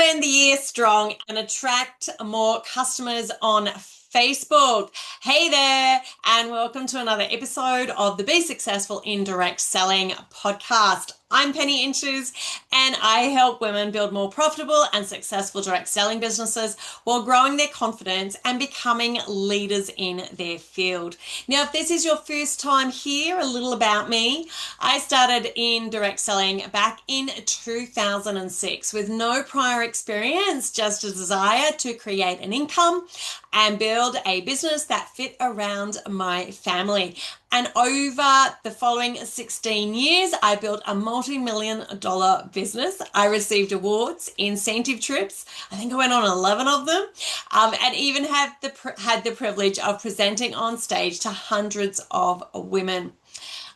end the year strong and attract more customers on Facebook. Hey there, and welcome to another episode of the Be Successful in Direct Selling podcast. I'm Penny Inches, and I help women build more profitable and successful direct selling businesses while growing their confidence and becoming leaders in their field. Now, if this is your first time here, a little about me. I started in direct selling back in 2006 with no prior experience, just a desire to create an income and build a business that fit around my family. And over the following 16 years, I built a multi-million-dollar business. I received awards, incentive trips. I think I went on 11 of them, and even had the privilege of presenting on stage to hundreds of women.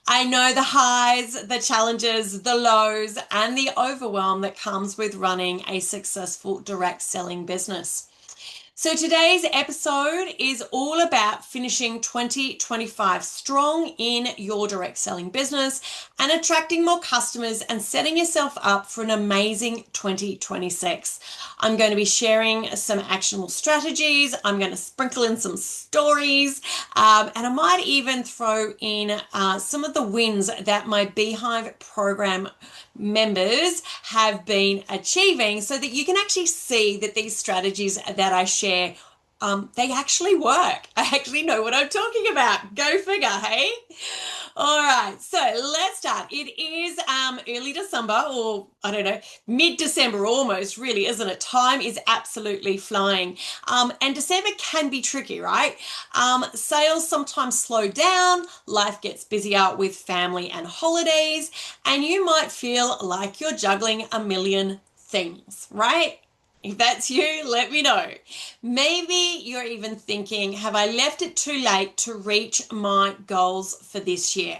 I know the highs, the challenges, the lows, and the overwhelm that comes with running a successful direct selling business. So today's episode is all about finishing 2025 strong in your direct selling business and attracting more customers and setting yourself up for an amazing 2026. I'm going to be sharing some actionable strategies. I'm going to sprinkle in some stories, and I might even throw in some of the wins that my Beehive program members have been achieving so that you can actually see that these strategies that I share, they actually work. I actually know what I'm talking about. Go figure, hey? All right, so let's start. It is early December, or I don't know, mid-December almost, really, isn't it? Time is absolutely flying. And December can be tricky, right? Sales sometimes slow down, life gets busier with family and holidays, and you might feel like you're juggling a million things, right? If that's you, let me know. Maybe you're even thinking, have I left it too late to reach my goals for this year?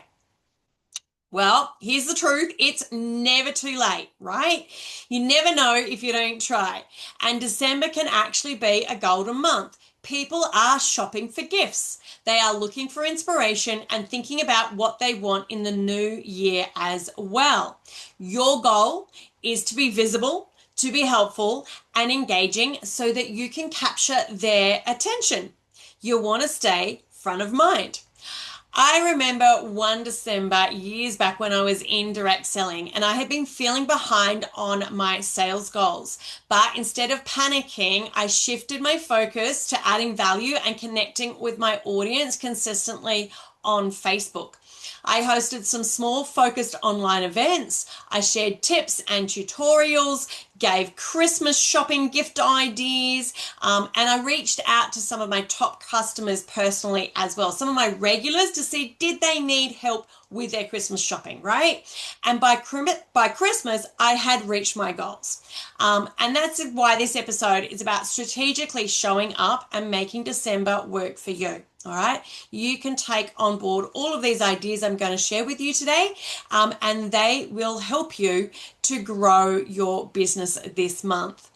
Well, here's the truth. It's never too late, right? You never know if you don't try. And December can actually be a golden month. People are shopping for gifts. They are looking for inspiration and thinking about what they want in the new year as well. Your goal is to be visible, to be helpful and engaging so that you can capture their attention. You want to stay front of mind. I remember one December years back when I was in direct selling and I had been feeling behind on my sales goals. But instead of panicking, I shifted my focus to adding value and connecting with my audience consistently on Facebook. I hosted some small focused online events. I shared tips and tutorials, gave Christmas shopping gift ideas, and I reached out to some of my top customers personally as well, some of my regulars, to see did they need help with their Christmas shopping, right? And by Christmas, I had reached my goals. And that's why this episode is about strategically showing up and making December work for you. All right, you can take on board all of these ideas I'm going to share with you today, and they will help you to grow your business this month.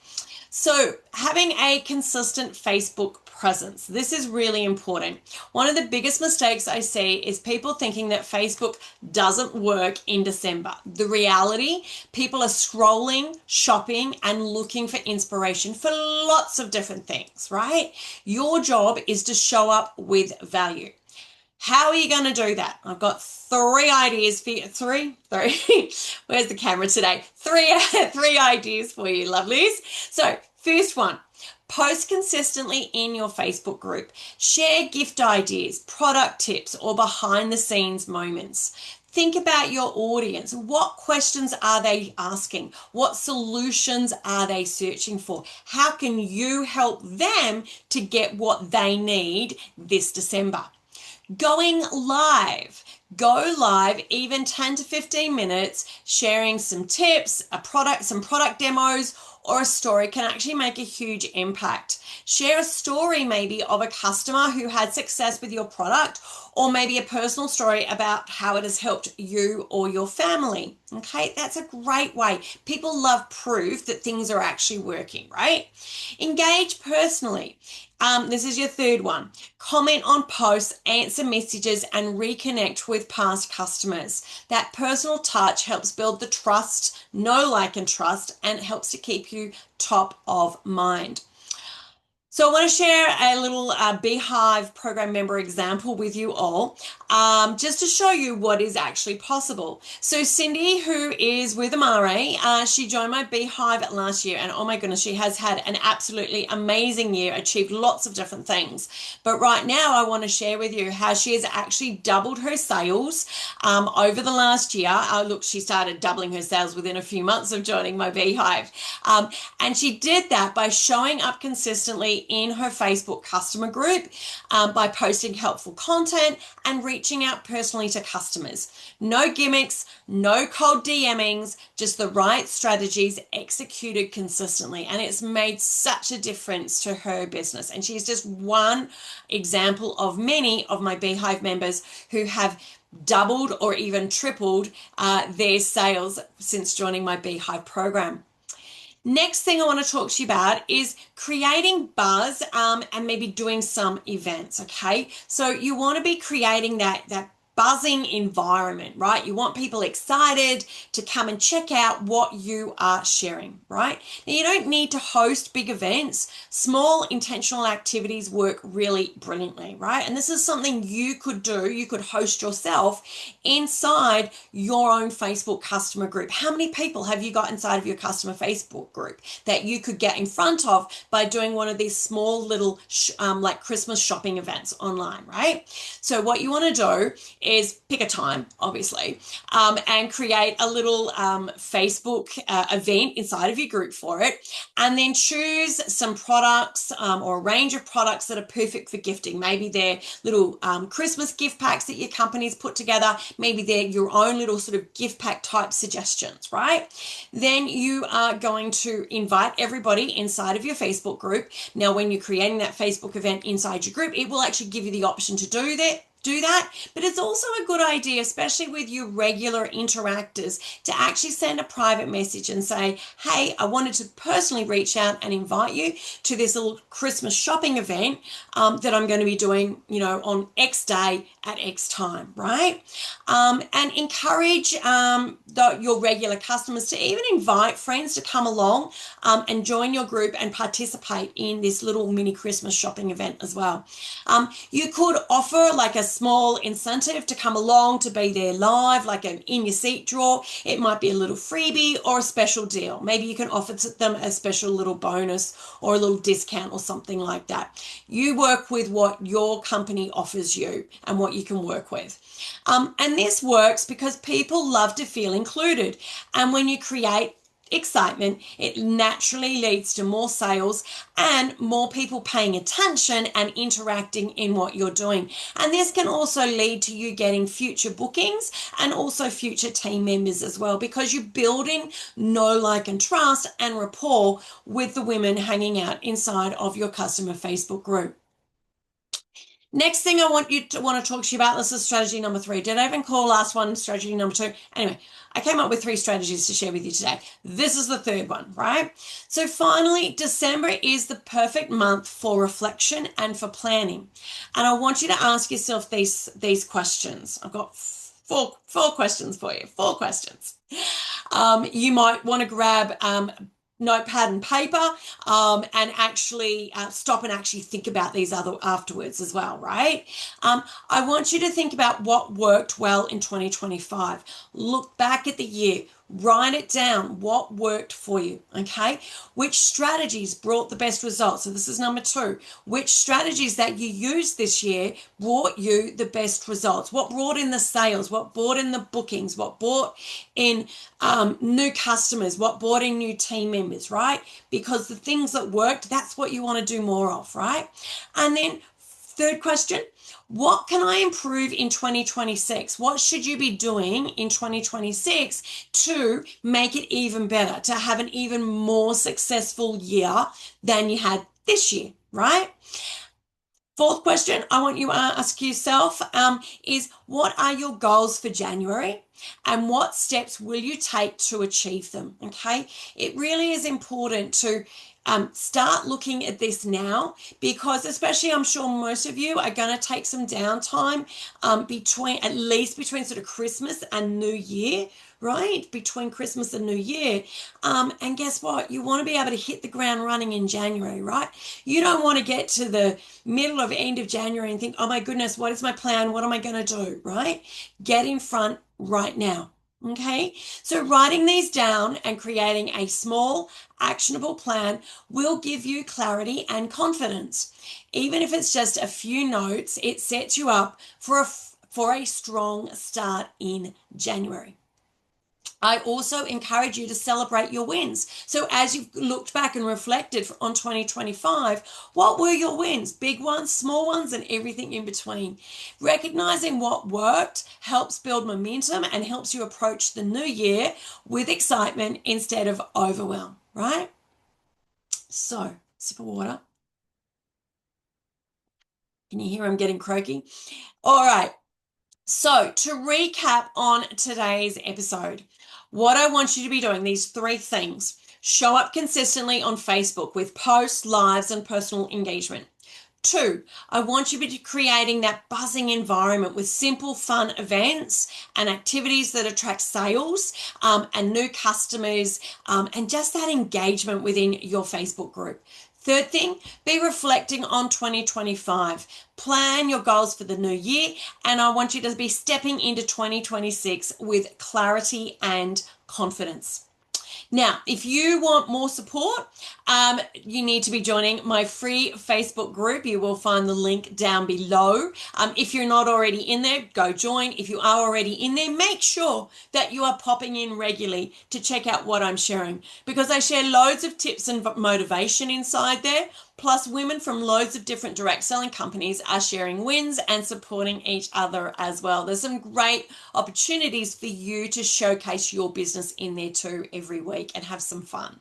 So having a consistent Facebook presence. This is really important. One of the biggest mistakes I see is people thinking that Facebook doesn't work in December. The reality, people are scrolling, shopping, and looking for inspiration for lots of different things, right? Your job is to show up with value. How are you going to do that? I've got three ideas for you. Three. Where's the camera today? Three ideas for you, lovelies. So first one, post consistently in your Facebook group. Share gift ideas, product tips, or behind the scenes moments. Think about your audience. What questions are they asking? What solutions are they searching for? How can you help them to get what they need this December? Going live. Go live even 10 to 15 minutes, sharing some tips, some product demos, or a story can actually make a huge impact. Share a story maybe of a customer who had success with your product, or maybe a personal story about how it has helped you or your family. Okay, that's a great way. People love proof that things are actually working, right? Engage personally. This is your third one. Comment on posts, answer messages, and reconnect with past customers. That personal touch helps build the trust, know, like, and trust, and helps to keep you top of mind. So I want to share a little Beehive program member example with you all, just to show you what is actually possible. So Cindy, who is with Amare, she joined my Beehive last year, and oh my goodness, she has had an absolutely amazing year, achieved lots of different things. But right now I want to share with you how she has actually doubled her sales over the last year. Look, she started doubling her sales within a few months of joining my Beehive. And she did that by showing up consistently in her Facebook customer group, by posting helpful content and reaching out personally to customers. No gimmicks, no cold DMings, just the right strategies executed consistently. And it's made such a difference to her business. And she's just one example of many of my Beehive members who have doubled or even tripled their sales since joining my Beehive program. Next thing I want to talk to you about is creating buzz and maybe doing some events, okay? So you want to be creating that buzzing environment, right? You want people excited to come and check out what you are sharing, right? Now, you don't need to host big events. Small intentional activities work really brilliantly, right? And this is something you could do. You could host yourself inside your own Facebook customer group. How many people have you got inside of your customer Facebook group that you could get in front of by doing one of these small little like Christmas shopping events online, right? So what you want to do is pick a time, obviously, and create a little Facebook event inside of your group for it, and then choose some products or a range of products that are perfect for gifting. Maybe they're little Christmas gift packs that your company's put together. Maybe they're your own little sort of gift pack type suggestions, right? Then you are going to invite everybody inside of your Facebook group. Now, when you're creating that Facebook event inside your group, it will actually give you the option to do that. But it's also a good idea, especially with your regular interactors, to actually send a private message and say, hey, I wanted to personally reach out and invite you to this little Christmas shopping event that I'm going to be doing, on X day at X time, right? And encourage your regular customers to even invite friends to come along and join your group and participate in this little mini Christmas shopping event as well. You could offer like a small incentive to come along, to be there live, like an in your seat draw. It might be a little freebie or a special deal. Maybe you can offer them a special little bonus or a little discount or something like that. You work with what your company offers you and what you can work with. And this works because people love to feel included. And when you create excitement, it naturally leads to more sales and more people paying attention and interacting in what you're doing. And this can also lead to you getting future bookings and also future team members as well, because you're building know, like, and trust and rapport with the women hanging out inside of your customer Facebook group. Next thing I want to talk to you about, this is strategy number 3. Did I even call last one strategy number 2? Anyway, I came up with 3 strategies to share with you today. This is the 3rd one, right? So finally, December is the perfect month for reflection and for planning. And I want you to ask yourself these questions. I've got four questions for you. 4 questions. You might want to grab notepad and paper and actually stop and actually think about these other afterwards as well, right? I want you to think about what worked well in 2025. Look back at the year. Write it down. What worked for you, okay? Which strategies brought the best results? So this is number 2. Which strategies that you used this year brought you the best results? What brought in the sales? What brought in the bookings? What brought in new customers? What brought in new team members, right? Because the things that worked, that's what you want to do more of, right? And then 3rd question, what can I improve in 2026? What should you be doing in 2026 to make it even better, to have an even more successful year than you had this year, right? 4th question I want you to ask yourself is, what are your goals for January? and what steps will you take to achieve them? Okay, it really is important to start looking at this now, because especially I'm sure most of you are going to take some downtime between, at least between sort of Christmas and New Year, right? Between Christmas and New Year. And guess what? You want to be able to hit the ground running in January, right? You don't want to get to the middle of end of January and think, oh my goodness, what is my plan? What am I going to do, right? Get in front right now. Okay, so writing these down and creating a small, actionable plan will give you clarity and confidence. Even if it's just a few notes, it sets you up for a strong start in January. I also encourage you to celebrate your wins. So as you've looked back and reflected on 2025, what were your wins? Big ones, small ones, and everything in between. Recognizing what worked helps build momentum and helps you approach the new year with excitement instead of overwhelm, right? So, sip of water. Can you hear I'm getting croaky? All right. So, to recap on today's episode, what I want you to be doing, these three things: show up consistently on Facebook with posts, lives, and personal engagement. 2, I want you to be creating that buzzing environment with simple, fun events and activities that attract sales and new customers and just that engagement within your Facebook group. Third thing, be reflecting on 2025. Plan your goals for the new year, and I want you to be stepping into 2026 with clarity and confidence. Now, if you want more support, you need to be joining my free Facebook group. You will find the link down below. If you're not already in there, go join. If you are already in there, make sure that you are popping in regularly to check out what I'm sharing, because I share loads of tips and motivation inside there. Plus, women from loads of different direct selling companies are sharing wins and supporting each other as well. There's some great opportunities for you to showcase your business in there too every week and have some fun.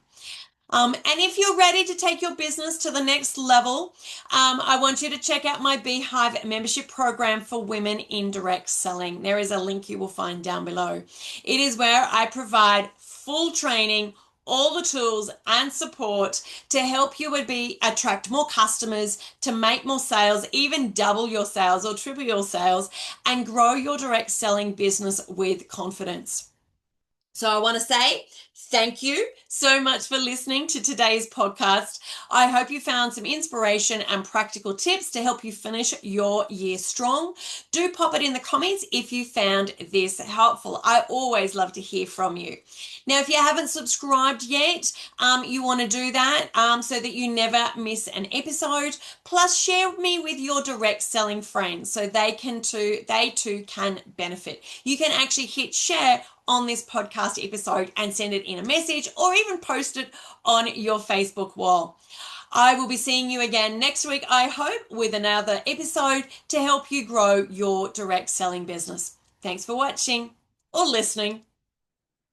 And if you're ready to take your business to the next level, I want you to check out my Beehive membership program for women in direct selling. There is a link you will find down below. It is where I provide full training, all the tools and support to help you attract more customers, to make more sales, even double your sales or triple your sales, and grow your direct selling business with confidence. So I want to say thank you so much for listening to today's podcast. I hope you found some inspiration and practical tips to help you finish your year strong. Do pop it in the comments if you found this helpful. I always love to hear from you. Now, if you haven't subscribed yet, you want to do that so that you never miss an episode. Plus, share me with your direct selling friends so they too can benefit. You can actually hit share on this podcast episode and send it in a message, or even post it on your Facebook wall. I will be seeing you again next week, I hope, with another episode to help you grow your direct selling business. Thanks for watching or listening.